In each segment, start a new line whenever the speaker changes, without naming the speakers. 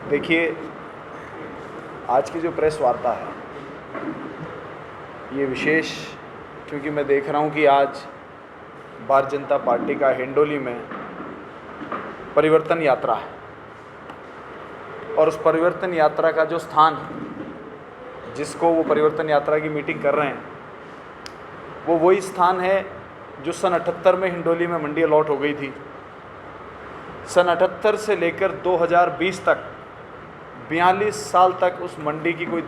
देखिए, आज की जो प्रेस वार्ता है ये विशेष, क्योंकि मैं देख रहा हूँ कि आज भारतीय जनता पार्टी का हिंडोली में परिवर्तन यात्रा है और उस परिवर्तन यात्रा का जो स्थान जिसको वो परिवर्तन यात्रा की मीटिंग कर रहे हैं वो वही स्थान है जो सन 78 में हिंडोली में मंडी अलॉट हो गई थी। सन 78 से लेकर 2020 तक 42 साल तक उस मंडी की कोई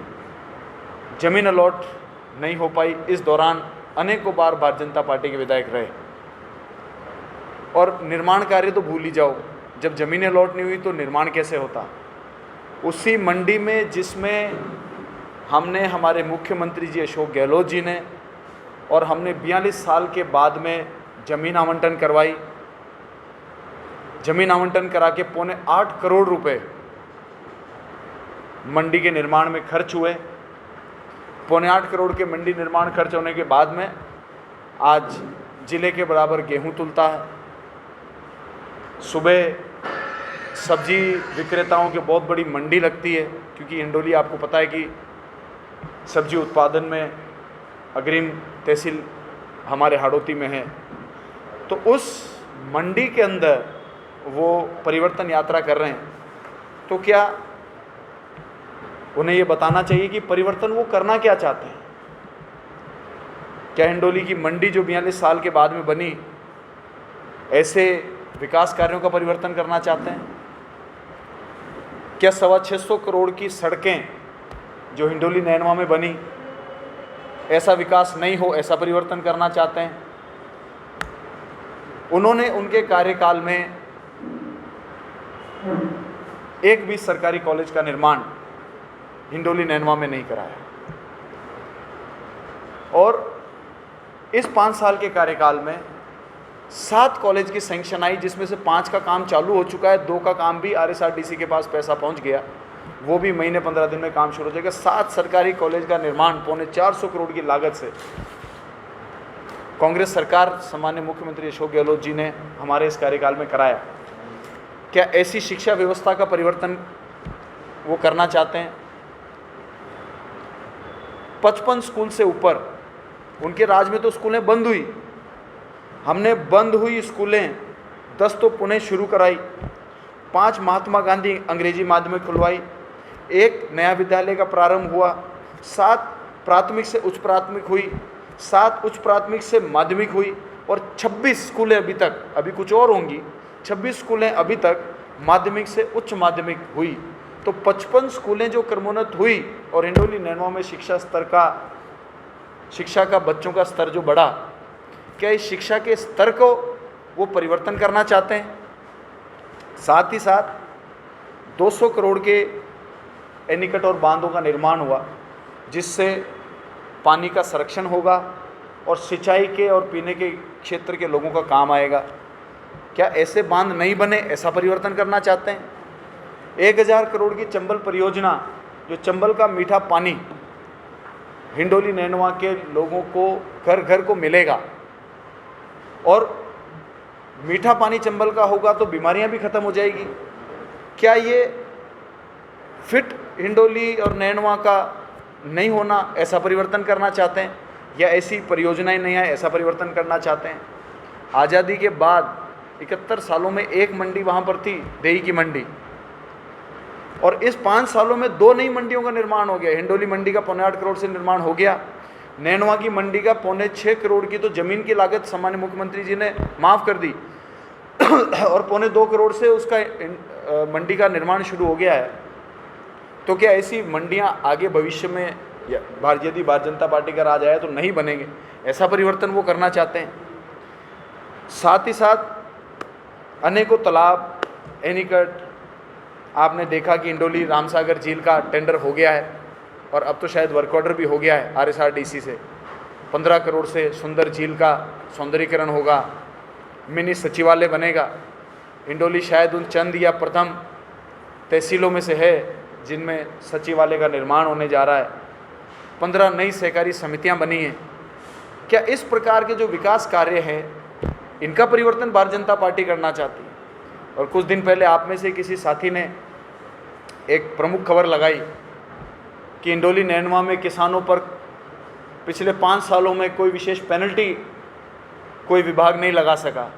ज़मीन अलॉट नहीं हो पाई। इस दौरान अनेकों बार भारतीय जनता पार्टी के विधायक रहे और निर्माण कार्य तो भूल ही जाओ, जब ज़मीनें अलॉट नहीं हुई तो निर्माण कैसे होता। उसी मंडी में जिसमें हमने हमारे मुख्यमंत्री जी अशोक गहलोत जी ने और हमने 42 साल के बाद में ज़मीन आवंटन करवाई। ज़मीन आवंटन करा के 8.25 करोड़ रुपए मंडी के निर्माण में खर्च हुए। 8.25 करोड़ के मंडी निर्माण खर्च होने के बाद में आज ज़िले के बराबर गेहूं तुलता है। सुबह सब्जी विक्रेताओं की बहुत बड़ी मंडी लगती है, क्योंकि हिंडोली आपको पता है कि सब्जी उत्पादन में अग्रिम तहसील हमारे हाड़ौती में है। तो उस मंडी के अंदर वो परिवर्तन यात्रा कर रहे हैं, तो क्या उन्हें ये बताना चाहिए कि परिवर्तन वो करना क्या चाहते हैं। क्या हिंडोली की मंडी जो 42 साल के बाद में बनी, ऐसे विकास कार्यों का परिवर्तन करना चाहते हैं? क्या 625 करोड़ की सड़कें जो हिंडोली नैनवा में बनी, ऐसा विकास नहीं हो, ऐसा परिवर्तन करना चाहते हैं? उन्होंने उनके कार्यकाल में एक भी सरकारी कॉलेज का निर्माण हिंडोली नैनवा में नहीं कराया और इस 5 साल के कार्यकाल में 7 कॉलेज की सैंक्शन आई, जिसमें से 5 का काम चालू हो चुका है। 2 का काम भी RSRDC के पास पैसा पहुंच गया, वो भी महीने 15 दिन में काम शुरू हो जाएगा। 7 सरकारी कॉलेज का निर्माण 425 करोड़ की लागत से कांग्रेस सरकार सम्माननीय मुख्यमंत्री अशोक गहलोत जी ने हमारे इस कार्यकाल में कराया। क्या ऐसी शिक्षा व्यवस्था का परिवर्तन वो करना चाहते हैं? 55 स्कूल से ऊपर उनके राज में तो स्कूलें बंद हुई। हमने बंद हुई स्कूलें 10 तो पुणे शुरू कराई, 5 महात्मा गांधी अंग्रेजी माध्यमिक खुलवाई, 1 नया विद्यालय का प्रारंभ हुआ, 7 प्राथमिक से उच्च प्राथमिक हुई, 7 उच्च प्राथमिक से माध्यमिक हुई और 26 स्कूलें अभी तक, अभी कुछ और होंगी, 26 स्कूलें अभी तक माध्यमिक से उच्च माध्यमिक हुई। तो 55 स्कूलें जो क्रमोन्नत हुई और हिंडोली नैनवा में शिक्षा का बच्चों का स्तर जो बढ़ा, क्या इस शिक्षा के स्तर को वो परिवर्तन करना चाहते हैं? साथ ही साथ 200 करोड़ के एनीकट और बांधों का निर्माण हुआ, जिससे पानी का संरक्षण होगा और सिंचाई के और पीने के क्षेत्र के लोगों का काम आएगा। क्या ऐसे बांध नहीं बने, ऐसा परिवर्तन करना चाहते हैं? 1000 करोड़ की चंबल परियोजना, जो चंबल का मीठा पानी हिंडोली नैनवा के लोगों को घर घर को मिलेगा और मीठा पानी चंबल का होगा तो बीमारियां भी खत्म हो जाएगी। क्या ये फिट हिंडोली और नैनवा का नहीं होना, ऐसा परिवर्तन करना चाहते हैं? या ऐसी परियोजनाएं नहीं आए, ऐसा परिवर्तन करना चाहते हैं? आज़ादी के बाद 71 सालों में एक मंडी वहाँ पर थी, देही की मंडी, और इस 5 सालों में 2 नई मंडियों का निर्माण हो गया। हिंडोली मंडी का 8.25 करोड़ से निर्माण हो गया, नैनवा की मंडी का 6.25 करोड़ की तो ज़मीन की लागत सम्मान्य मुख्यमंत्री जी ने माफ़ कर दी और 2.25 करोड़ से उसका मंडी का निर्माण शुरू हो गया है। तो क्या ऐसी मंडियां आगे भविष्य में यदि भारतीय जनता पार्टी का राज आया तो नहीं बनेंगे, ऐसा परिवर्तन वो करना चाहते हैं? साथ ही साथ अनेकों तालाब, एनीकट, आपने देखा कि हिंडोली रामसागर झील का टेंडर हो गया है और अब तो शायद वर्क ऑर्डर भी हो गया है RSRDC से। 15 करोड़ से सुंदर झील का सौंदर्यीकरण होगा, मिनी सचिवालय बनेगा। हिंडोली शायद उन चंद या प्रथम तहसीलों में से है जिनमें सचिवालय का निर्माण होने जा रहा है। 15 नई सहकारी समितियां बनी हैं। क्या इस प्रकार के जो विकास कार्य हैं इनका परिवर्तन भारतीय जनता पार्टी करना चाहती है? और कुछ दिन पहले आप में से किसी साथी ने एक प्रमुख खबर लगाई कि इंडोली नैनवा में किसानों पर पिछले 5 सालों में कोई विशेष पेनल्टी कोई विभाग नहीं लगा सका,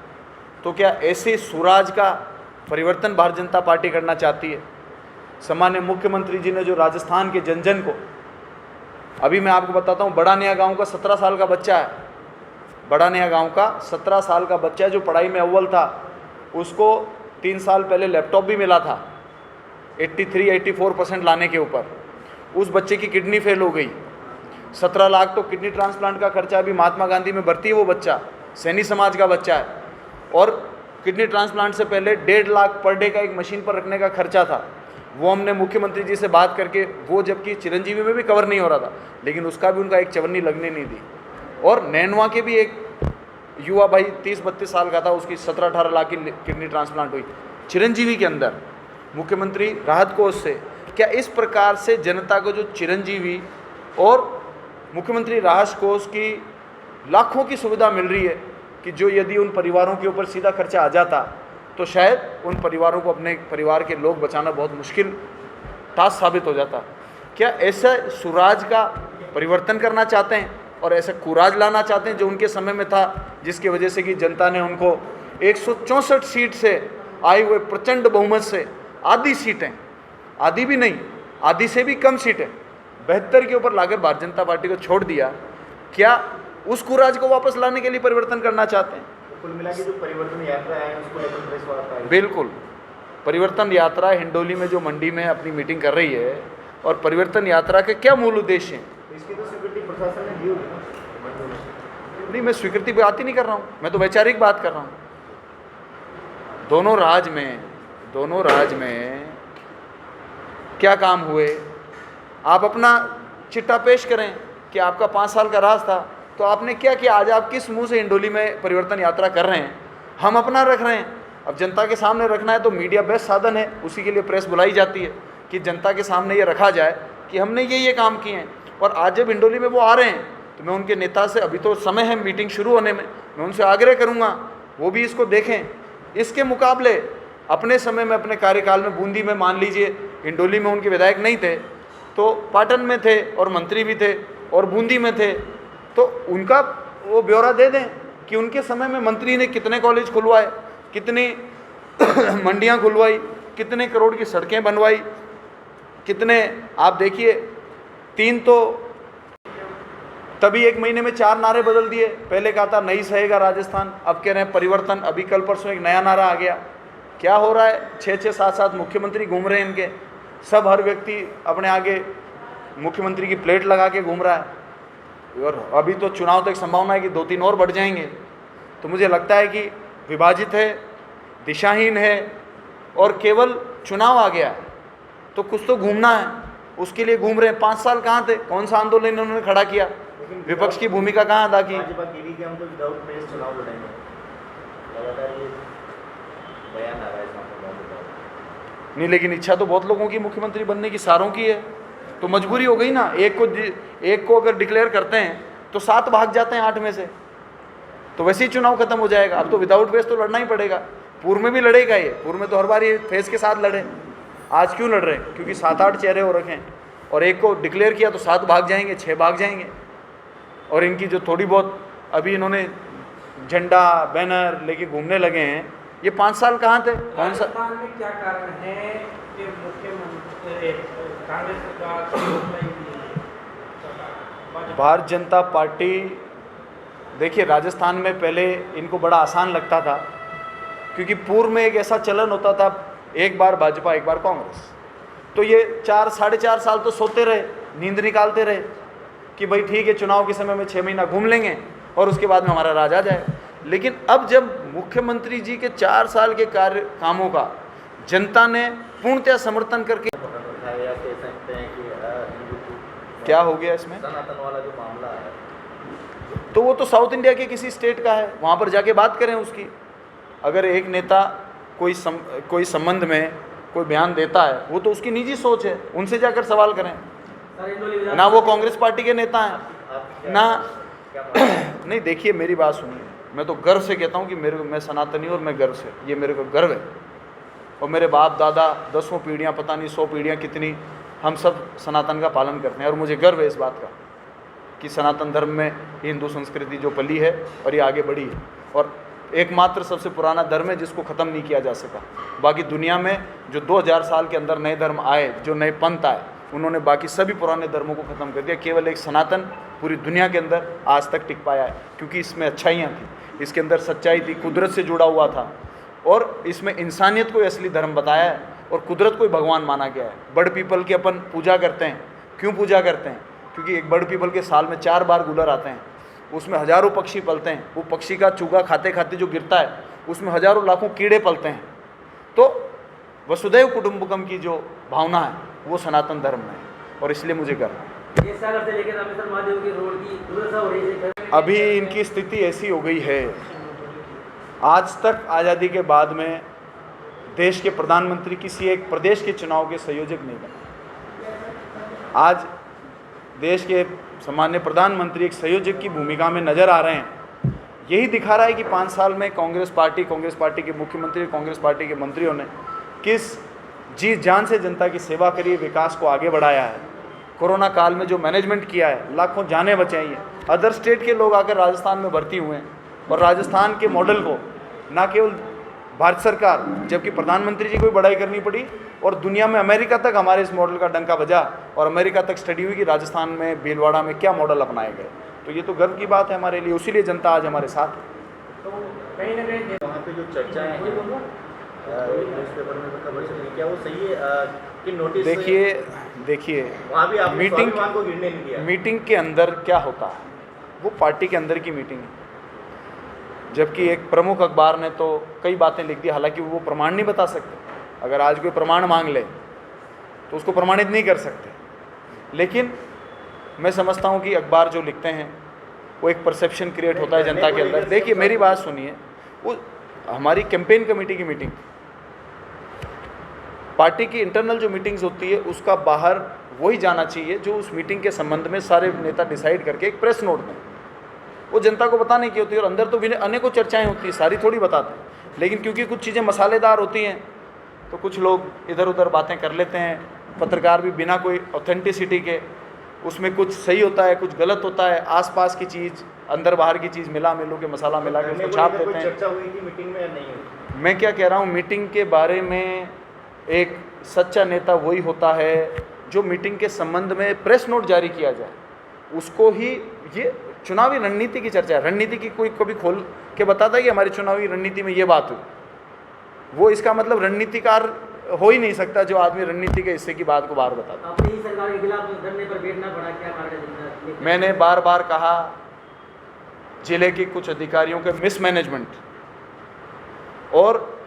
तो क्या ऐसे सुराज का परिवर्तन भारतीय जनता पार्टी करना चाहती है? सम्मान्य मुख्यमंत्री जी ने जो राजस्थान के जन जन को, अभी मैं आपको बताता हूँ, बड़ा नया गांव का 17 साल का बच्चा है, बड़ा नया गांव का 17 साल का बच्चा है जो पढ़ाई में अव्वल था, उसको 3 साल पहले लैपटॉप भी मिला था 83-84% लाने के ऊपर। उस बच्चे की किडनी फेल हो गई, 17 लाख तो किडनी ट्रांसप्लांट का खर्चा, अभी महात्मा गांधी में भर्ती है वो बच्चा, सैनी समाज का बच्चा है, और किडनी ट्रांसप्लांट से पहले 1.5 लाख पर डे का एक मशीन पर रखने का खर्चा था। वो हमने मुख्यमंत्री जी से बात करके, वो जबकि चिरंजीवी में भी कवर नहीं हो रहा था, लेकिन उसका भी उनका एक चवन्नी लगने नहीं दी। और नैनवा के भी एक युवा भाई 30-32 साल का था, उसकी 17-18 लाख की किडनी ट्रांसप्लांट हुई चिरंजीवी के अंदर, मुख्यमंत्री राहत कोष से। क्या इस प्रकार से जनता को जो चिरंजीवी और मुख्यमंत्री राहत कोष की लाखों की सुविधा मिल रही है, कि जो यदि उन परिवारों के ऊपर सीधा खर्चा आ जाता तो शायद उन परिवारों को, अपने परिवार के लोग बचाना बहुत मुश्किल टास्क साबित हो जाता। क्या ऐसा सुराज का परिवर्तन करना चाहते हैं और ऐसा कुराज लाना चाहते हैं जो उनके समय में था, जिसकी वजह से कि जनता ने उनको 164 सीट से आए हुए प्रचंड बहुमत से आधी सीटें, आधी भी नहीं, आधी से भी कम सीटें 72 के ऊपर लाकर भारतीय जनता पार्टी को छोड़ दिया? क्या उस कुराज को वापस लाने के लिए परिवर्तन करना चाहते हैं?
कुल मिला के जो परिवर्तन यात्रा है उसको लेकर प्रेस वार्ता है।
बिल्कुल, परिवर्तन यात्रा हिंडोली में जो मंडी में अपनी मीटिंग कर रही है, और परिवर्तन यात्रा के क्या मूल उद्देश्य हैं?
इसकी तो स्वीकृति प्रशासन ने दी होगी।
नहीं, मैं स्वीकृति की बात ही नहीं कर रहा हूँ, मैं तो वैचारिक बात कर रहा हूँ। दोनों राज्य में क्या काम हुए, आप अपना चिट्ठा पेश करें कि आपका 5 साल का राज था, तो आपने क्या किया? आज आप किस मुंह से हिंडोली में परिवर्तन यात्रा कर रहे हैं? हम अपना रख रहे हैं। अब जनता के सामने रखना है तो मीडिया बेस्ट साधन है, उसी के लिए प्रेस बुलाई जाती है कि जनता के सामने ये रखा जाए कि हमने ये काम किए हैं। और आज जब हिंडोली में वो आ रहे हैं तो मैं उनके नेता से, अभी तो समय है मीटिंग शुरू होने में, मैं उनसे आग्रह करूँगा वो भी इसको देखें। इसके मुकाबले अपने समय में, अपने कार्यकाल में बूंदी में मान लीजिए, हिंडोली में उनके विधायक नहीं थे तो पाटन में थे और मंत्री भी थे और बूंदी में थे, तो उनका वो ब्यौरा दे दें कि उनके समय में मंत्री ने कितने कॉलेज खुलवाए, कितनी मंडियां खुलवाई, कितने करोड़ की सड़कें बनवाई, कितने, आप देखिए 3 तो तभी 1 महीने में 4 नारे बदल दिए। पहले कहा था नहीं सहेगा राजस्थान, अब कह रहे हैं परिवर्तन। अभी कल परसों एक नया नारा आ गया। क्या हो रहा है? 6-6, 7-7 मुख्यमंत्री घूम रहे हैं इनके, सब हर व्यक्ति अपने आगे मुख्यमंत्री की प्लेट लगा के घूम रहा है। और अभी तो चुनाव तक संभावना है कि 2-3 और बढ़ जाएंगे। तो मुझे लगता है कि विभाजित है, दिशाहीन है, और केवल चुनाव आ गया है तो कुछ तो घूमना है, उसके लिए घूम रहे हैं। 5 साल कहाँ थे? कौन सा आंदोलन इन्होंने खड़ा किया? विपक्ष की भूमिका कहाँ अदा की?
भाजपा कह रही कि हम तो विदाउट प्रेस चुनाव लड़ेंगे, लगातार ये बयान आ रहा है।
नहीं, लेकिन इच्छा तो बहुत लोगों की मुख्यमंत्री बनने की, सारों की है, तो मजबूरी हो गई ना। एक को अगर डिक्लेयर करते हैं तो 7 भाग जाते हैं 8 में से, तो वैसे ही चुनाव खत्म हो जाएगा। अब तो विदाउट फेस तो लड़ना ही पड़ेगा। पूर्व में भी लड़ेगा ये, पूर्व में तो हर बार ये फेस के साथ लड़े। आज क्यों लड़ रहे हैं? क्योंकि 7-8 चेहरे हो रखे हैं, और एक को डिक्लेयर किया तो 7 भाग जाएंगे, 6 भाग जाएंगे। और इनकी जो थोड़ी बहुत अभी इन्होंने झंडा बैनर लेके घूमने लगे हैं, ये 5 साल कहाँ थे? कौन सा?
क्या कारण है कि मुख्यमंत्री कांग्रेस सरकार
भारतीय जनता पार्टी, देखिए राजस्थान में पहले इनको बड़ा आसान लगता था, क्योंकि पूर्व में एक ऐसा चलन होता था, एक बार भाजपा एक बार कांग्रेस, तो ये 4-4.5 साल तो सोते रहे, नींद निकालते रहे कि भाई ठीक है चुनाव के समय में 6 महीना घूम लेंगे और उसके बाद में हमारा राज आ जाएगा। लेकिन अब जब मुख्यमंत्री जी के 4 साल के कार्य कामों का जनता ने पूर्णतः समर्थन करके, क्या हो गया इसमें?
सनातन वाला जो मामला है,
तो वो तो साउथ इंडिया के किसी स्टेट का है, वहाँ पर जाके बात करें उसकी। अगर एक नेता कोई संबंध में कोई बयान देता है, वो तो उसकी निजी सोच है, उनसे जाकर सवाल करें ना। वो कांग्रेस पार्टी के नेता हैं ना। नहीं, देखिए मेरी बात सुनिए, मैं तो गर्व से कहता हूँ कि मैं सनातनी और मैं गर्व से, ये मेरे को गर्व है। और मेरे बाप दादा 10 पीढ़ियाँ, पता नहीं 100 पीढ़ियाँ कितनी, हम सब सनातन का पालन करते हैं। और मुझे गर्व है इस बात का कि सनातन धर्म में हिंदू संस्कृति जो पली है और ये आगे बढ़ी है, और एकमात्र सबसे पुराना धर्म है जिसको ख़त्म नहीं किया जा सका। बाकी दुनिया में जो 2000 साल के अंदर नए धर्म आए, जो नए पंथ आए, उन्होंने बाकी सभी पुराने धर्मों को ख़त्म कर दिया। केवल एक सनातन पूरी दुनिया के अंदर आज तक टिक पाया है, क्योंकि इसमें अच्छाइयाँ थी, इसके अंदर सच्चाई थी, कुदरत से जुड़ा हुआ था, और इसमें इंसानियत को असली धर्म बताया है, और कुदरत को ही भगवान माना गया है। बर्ड पीपल की अपन पूजा करते हैं, क्यों पूजा करते हैं? क्योंकि एक बर्ड पीपल के साल में 4 बार गुलर आते हैं, उसमें हज़ारों पक्षी पलते हैं, वो पक्षी का चूगा खाते खाते जो गिरता है उसमें हज़ारों लाखों कीड़े पलते हैं। तो वसुदैव कुटुंबकम की जो भावना है वो सनातन धर्म में है, और इसलिए मुझे गर्व।
इस साल से लेकर रामेश्वर महादेव की रोड की दुर्दशा हो रही है।
अभी इनकी स्थिति ऐसी हो गई है, आज तक आज़ादी के बाद में देश के प्रधानमंत्री किसी एक प्रदेश के चुनाव के संयोजक नहीं बने। आज देश के सामान्य प्रधानमंत्री एक संयोजक की भूमिका में नज़र आ रहे हैं। यही दिखा रहा है कि 5 साल में कांग्रेस पार्टी के मुख्यमंत्री, कांग्रेस पार्टी के मंत्रियों ने किस जी जान से जनता की सेवा करी, विकास को आगे बढ़ाया है। कोरोना काल में जो मैनेजमेंट किया है, लाखों जानें बचाई हैं। अदर स्टेट के लोग आकर राजस्थान में भर्ती हुए हैं, और राजस्थान के मॉडल को ना केवल भारत सरकार, जबकि प्रधानमंत्री जी को भी बड़ाई करनी पड़ी, और दुनिया में अमेरिका तक हमारे इस मॉडल का डंका बजा, और अमेरिका तक स्टडी हुई कि राजस्थान में भीलवाड़ा में क्या मॉडल अपनाए गए। तो ये तो गर्व की बात है हमारे लिए, उसीलिए जनता आज हमारे साथ है।
तो कहीं ना कहीं
वहाँ पे जो चर्चाएं हैं न्यूज़पेपर में खबर चल रही है, क्या वो सही है कि नोटिस?
देखिए
वहाँ भी आपने
मीटिंग
स्वाभिमान को गिरने नहीं दिया।
मीटिंग के अंदर क्या होता है, वो पार्टी के अंदर की मीटिंग है, जबकि एक प्रमुख अखबार ने तो कई बातें लिख दी, हालांकि वो प्रमाण नहीं बता सकते। अगर आज कोई प्रमाण मांग ले तो उसको प्रमाणित नहीं कर सकते, लेकिन मैं समझता हूँ कि अखबार जो लिखते हैं वो एक परसेप्शन क्रिएट होता है जनता के अंदर। देखिए मेरी बात सुनिए, वो हमारी कैंपेन कमेटी की मीटिंग, पार्टी की इंटरनल जो मीटिंग्स होती है उसका बाहर वही जाना चाहिए जो उस मीटिंग के संबंध में सारे नेता डिसाइड करके एक प्रेस नोट दें, वो जनता को बताने की होती है। और अंदर तो अनेकों चर्चाएं होती हैं, सारी थोड़ी बताते हैं, लेकिन क्योंकि कुछ चीज़ें मसालेदार होती हैं तो कुछ लोग इधर उधर बातें कर लेते हैं। पत्रकार भी बिना कोई ऑथेंटिसिटी के, उसमें कुछ सही होता है, कुछ गलत होता है, आसपास की चीज़, अंदर बाहर की चीज़ मिला मिलू के मसाला मिला के उसको छाप देते हैं।
चर्चा हुई थी मीटिंग में या नहीं हुई?
मैं क्या कह रहा हूँ, मीटिंग के बारे में एक सच्चा नेता वही होता है जो मीटिंग के संबंध में प्रेस नोट जारी किया जाए उसको ही, ये चुनावी रणनीति की चर्चा है। रणनीति की कोई कभी खोल के बताता है कि हमारी चुनावी रणनीति में ये बात हुई, वो इसका मतलब रणनीतिकार हो ही नहीं सकता जो आदमी रणनीति के हिस्से की बात को बाहर बताता।
अपनी ही सरकार के खिलाफ धरने पर बैठना पड़ा, क्या कारण है?
मैंने बार बार कहा, जिले के कुछ अधिकारियों के मिसमैनेजमेंट, और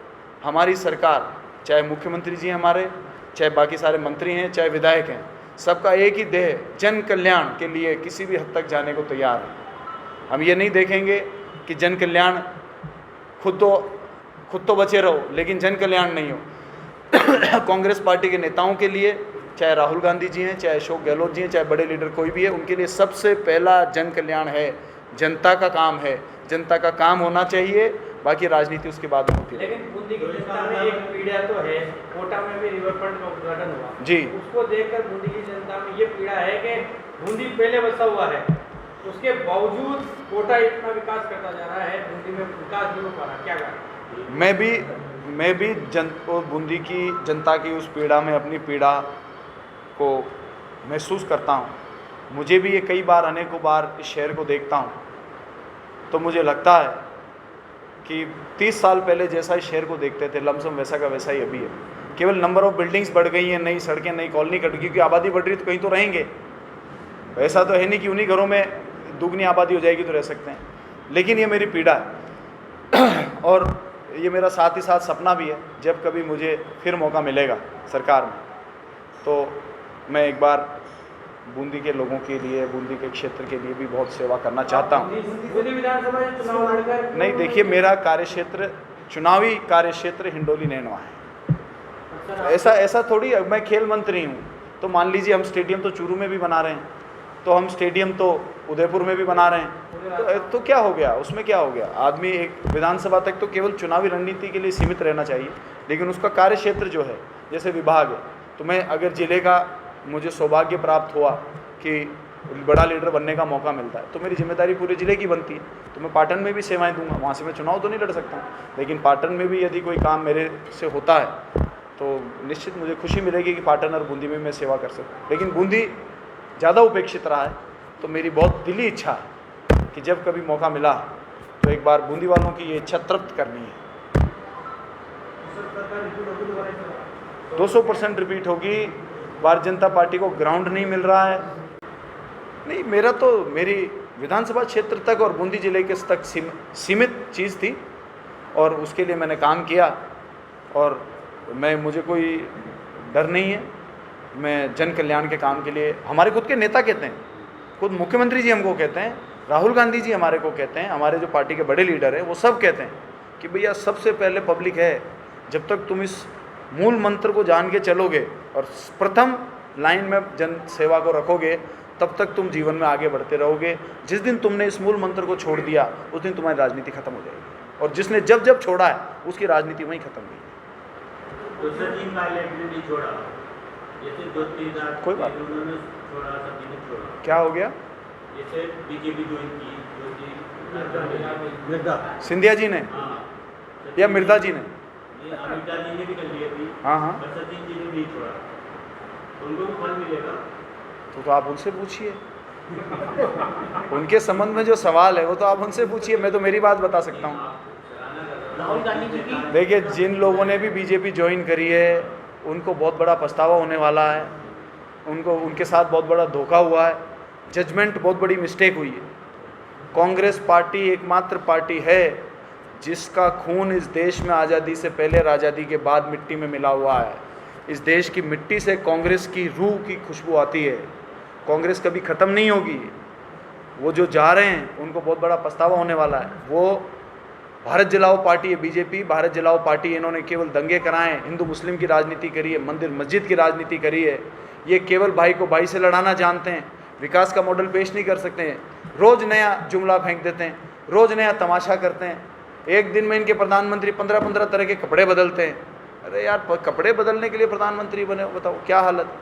हमारी सरकार, चाहे मुख्यमंत्री जी हमारे, चाहे बाकी सारे मंत्री हैं, चाहे विधायक हैं, सबका एक ही ध्येय, जन कल्याण के लिए किसी भी हद तक जाने को तैयार है। हम ये नहीं देखेंगे कि जन कल्याण खुद तो बचे रहो लेकिन जन कल्याण नहीं हो। कांग्रेस पार्टी के नेताओं के लिए, चाहे राहुल गांधी जी हैं, चाहे अशोक गहलोत जी हैं, चाहे बड़े लीडर कोई भी है, उनके लिए सबसे पहला जन कल्याण है, जनता का काम है, जनता का काम होना चाहिए, बाकी राजनीति उसके बाद में होती है।
लेकिन बूंदी की जनता में एक पीड़ा तो है, कोटा में भी रिवरफ्रंट का उद्घाटन हुआ
जी,
उसको देखकर बूंदी की जनता में ये पीड़ा है कि बूंदी पहले बसा हुआ है, उसके बावजूद कोटा इतना विकास करता जा रहा है, बूंदी में विकास नहीं हो पा रहा, क्या करें?
मैं भी बूंदी की जनता की उस पीड़ा में अपनी पीड़ा को महसूस करता हूँ। मुझे भी ये कई बार, अनेकों बार इस शहर को देखता हूँ तो मुझे लगता है कि 30 साल पहले जैसा इस शहर को देखते थे लमसम वैसा का वैसा ही अभी है। केवल नंबर ऑफ बिल्डिंग्स बढ़ गई हैं, नई सड़कें, नई कॉलोनी कट गई, क्योंकि आबादी बढ़ रही तो कहीं तो रहेंगे। ऐसा तो है नहीं कि उन्हीं घरों में दुगनी आबादी हो जाएगी तो रह सकते हैं, लेकिन ये मेरी पीड़ा है और ये मेरा साथ ही साथ सपना भी है। जब कभी मुझे फिर मौका मिलेगा सरकार में तो मैं एक बार बूंदी के लोगों के लिए, बूंदी के क्षेत्र के लिए भी बहुत सेवा करना चाहता हूँ।
बूंदी विधानसभा चुनाव लड़कर
नहीं, देखिए मेरा कार्यक्षेत्र, चुनावी कार्यक्षेत्र हिंडोली नैनवा है। ऐसा थोड़ी, मैं खेल मंत्री हूँ तो मान लीजिए हम स्टेडियम तो चूरू में भी बना रहे हैं, तो हम स्टेडियम तो उदयपुर में भी बना रहे हैं, तो क्या हो गया, उसमें क्या हो गया। आदमी एक विधानसभा तक तो केवल चुनावी रणनीति के लिए सीमित रहना चाहिए, लेकिन उसका कार्य क्षेत्र जो है, जैसे विभाग है, तो मैं अगर जिले का मुझे सौभाग्य प्राप्त हुआ कि बड़ा लीडर बनने का मौका मिलता है, तो मेरी जिम्मेदारी पूरे ज़िले की बनती है। तो मैं पाटन में भी सेवाएं दूंगा, वहाँ से मैं चुनाव तो नहीं लड़ सकता हूँ, लेकिन पाटन में भी यदि कोई काम मेरे से होता है तो निश्चित मुझे खुशी मिलेगी कि पाटन और बूंदी में मैं सेवा कर सकूँ। लेकिन बूंदी ज़्यादा उपेक्षित रहा है, तो मेरी बहुत दिली इच्छा है कि जब कभी मौका मिला तो एक बार बूंदी वालों की ये इच्छा तृप्त करनी है। 200% रिपीट होगी। भारतीय जनता पार्टी को ग्राउंड नहीं मिल रहा है, नहीं, मेरा तो मेरी विधानसभा क्षेत्र तक और बूंदी जिले के तक सीमित चीज़ थी, और उसके लिए मैंने काम किया, और मुझे कोई डर नहीं है। मैं जन कल्याण के काम के लिए, हमारे खुद के नेता कहते हैं, खुद मुख्यमंत्री जी हमको कहते हैं, राहुल गांधी जी हमारे को कहते हैं, हमारे जो पार्टी के बड़े लीडर हैं वो सब कहते हैं कि भैया सबसे पहले पब्लिक है। जब तक तुम इस मूल मंत्र को जान के चलोगे और प्रथम लाइन में जन सेवा को रखोगे, तब तक तुम जीवन में आगे बढ़ते रहोगे। जिस दिन तुमने इस मूल मंत्र को छोड़ दिया, उस दिन तुम्हारी राजनीति खत्म हो जाएगी, और जिसने जब जब छोड़ा है उसकी राजनीति वहीं खत्म हुई है। कोई बात नहीं, क्या हो गया,
जैसे बीजेपी ज्वाइन की
सिंधिया जी ने या मिर्जा जी ने?
अमिता जी ने भी कर लिया अभी।
हाँ हाँ,
सचिन जी ने भी छोड़ा, उनको फल मिलेगा
तो आप उनसे पूछिए, उनके संबंध में जो सवाल है वो तो आप उनसे पूछिए, मैं तो मेरी बात बता सकता हूँ।
राहुल गांधी जी की
देखिए, जिन लोगों ने भी बीजेपी ज्वाइन करी है उनको बहुत बड़ा पछतावा होने वाला है, उनको उनके साथ बहुत बड़ा धोखा हुआ है, जजमेंट बहुत बड़ी मिस्टेक हुई है। कांग्रेस पार्टी एकमात्र पार्टी है जिसका खून इस देश में आज़ादी से पहले और आज़ादी के बाद मिट्टी में मिला हुआ है। इस देश की मिट्टी से कांग्रेस की रूह की खुशबू आती है। कांग्रेस कभी ख़त्म नहीं होगी। वो जो जा रहे हैं उनको बहुत बड़ा पछतावा होने वाला है। वो भारत जलाओ पार्टी है बीजेपी, भारत जलाओ पार्टी। इन्होंने केवल दंगे कराए हैं, हिंदू मुस्लिम की राजनीति करी है, मंदिर मस्जिद की राजनीति करी है। ये केवल भाई को भाई से लड़ाना जानते हैं, विकास का मॉडल पेश नहीं कर सकते हैं। रोज़ नया जुमला फेंक देते हैं, रोज़ नया तमाशा करते हैं। एक दिन में इनके प्रधानमंत्री 15-15 तरह के कपड़े बदलते हैं। अरे यार, कपड़े बदलने के लिए प्रधानमंत्री बने हो, बताओ क्या हालत।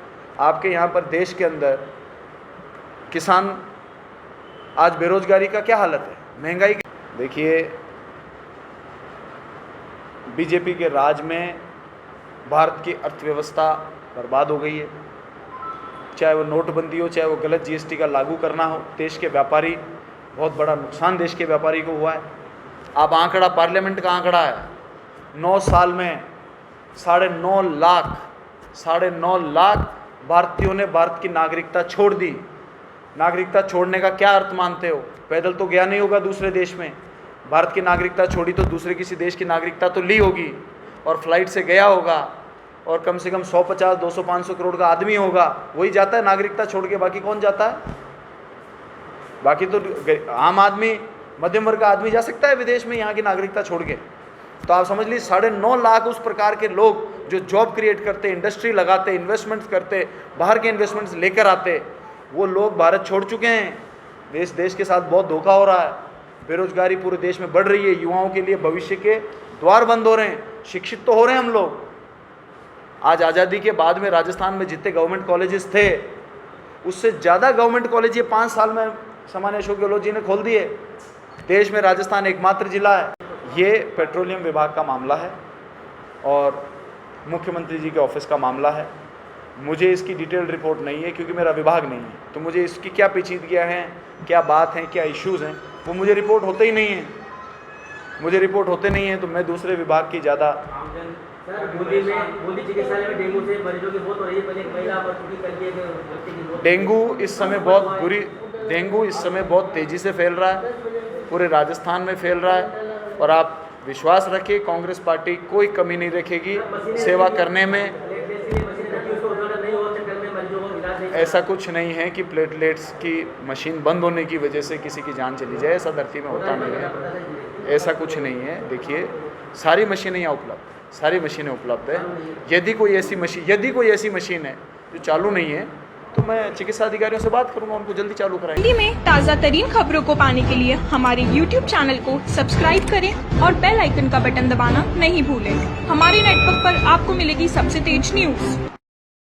आपके यहाँ पर देश के अंदर किसान, आज बेरोजगारी का क्या हालत है, महंगाई। देखिए, बीजेपी के राज में भारत की अर्थव्यवस्था बर्बाद हो गई है। चाहे वो नोटबंदी हो, चाहे वो गलत जीएसटी का लागू करना हो, देश के व्यापारी, बहुत बड़ा नुकसान देश के व्यापारी को हुआ है। अब आंकड़ा, पार्लियामेंट का आंकड़ा है, 9 साल में 9.5 लाख भारतीयों ने भारत की नागरिकता छोड़ दी। नागरिकता छोड़ने का क्या अर्थ मानते हो? पैदल तो गया नहीं होगा दूसरे देश में, भारत की नागरिकता छोड़ी तो दूसरे किसी देश की नागरिकता तो ली होगी, और फ्लाइट से गया होगा, और कम से कम 150, 200, 500 करोड़ का आदमी होगा, वही जाता है नागरिकता छोड़ के। बाकी कौन जाता है? बाकी तो आम आदमी, मध्यम वर्ग का आदमी जा सकता है विदेश में यहाँ की नागरिकता छोड़ के। तो आप समझ लीजिए 9.5 लाख उस प्रकार के लोग जो जॉब क्रिएट करते, इंडस्ट्री लगाते, इन्वेस्टमेंट्स करते, बाहर के इन्वेस्टमेंट्स लेकर आते, वो लोग भारत छोड़ चुके हैं। देश के साथ बहुत धोखा हो रहा है। बेरोजगारी पूरे देश में बढ़ रही है, युवाओं के लिए भविष्य के द्वार बंद हो रहे हैं। शिक्षित तो हो रहे हैं हम लोग। आज आज़ादी के बाद में राजस्थान में जितने गवर्नमेंट कॉलेजेस थे, उससे ज़्यादा गवर्नमेंट कॉलेज ये 5 साल में सामान्य अशोक गहलोत जी ने खोल दिए। देश में राजस्थान एकमात्र जिला है। ये पेट्रोलियम विभाग का मामला है और मुख्यमंत्री जी के ऑफिस का मामला है। मुझे इसकी डिटेल्ड रिपोर्ट नहीं है क्योंकि मेरा विभाग नहीं है, तो मुझे इसकी क्या पेचीदगियाँ हैं, क्या बात हैं, क्या इश्यूज़ हैं, वो मुझे रिपोर्ट होते ही नहीं हैं। मुझे रिपोर्ट होते नहीं हैं तो मैं दूसरे विभाग की ज़्यादा।
सर, बूंदी चिकित्सालय में डेंगू से मरीजों की बहुत हो रही है। पहले एक महिला और छुट्टी कर दी है।
डेंगू इस समय बहुत बुरी, डेंगू इस समय बहुत तेज़ी से फैल रहा है, पूरे राजस्थान में फैल रहा है। और आप विश्वास रखिए, कांग्रेस पार्टी कोई कमी नहीं रखेगी सेवा करने में। ऐसा कुछ नहीं है कि प्लेटलेट्स की मशीन बंद होने की वजह से किसी की जान चली जाए, ऐसा धरती में होता नहीं है, ऐसा कुछ नहीं है। देखिए, सारी मशीनें यहाँ उपलब्ध, सारी मशीनें उपलब्ध है। यदि कोई ऐसी मशीन है जो चालू नहीं है तो मैं चिकित्सा अधिकारियों से बात करूंगा, उनको जल्दी चालू कराएंगे।
दिल्ली में ताज़ा तरीन खबरों को पाने के लिए हमारे YouTube चैनल को सब्सक्राइब करें और बेल आइकन का बटन दबाना नहीं भूलें। हमारे नेटवर्क पर आपको मिलेगी सबसे तेज न्यूज़।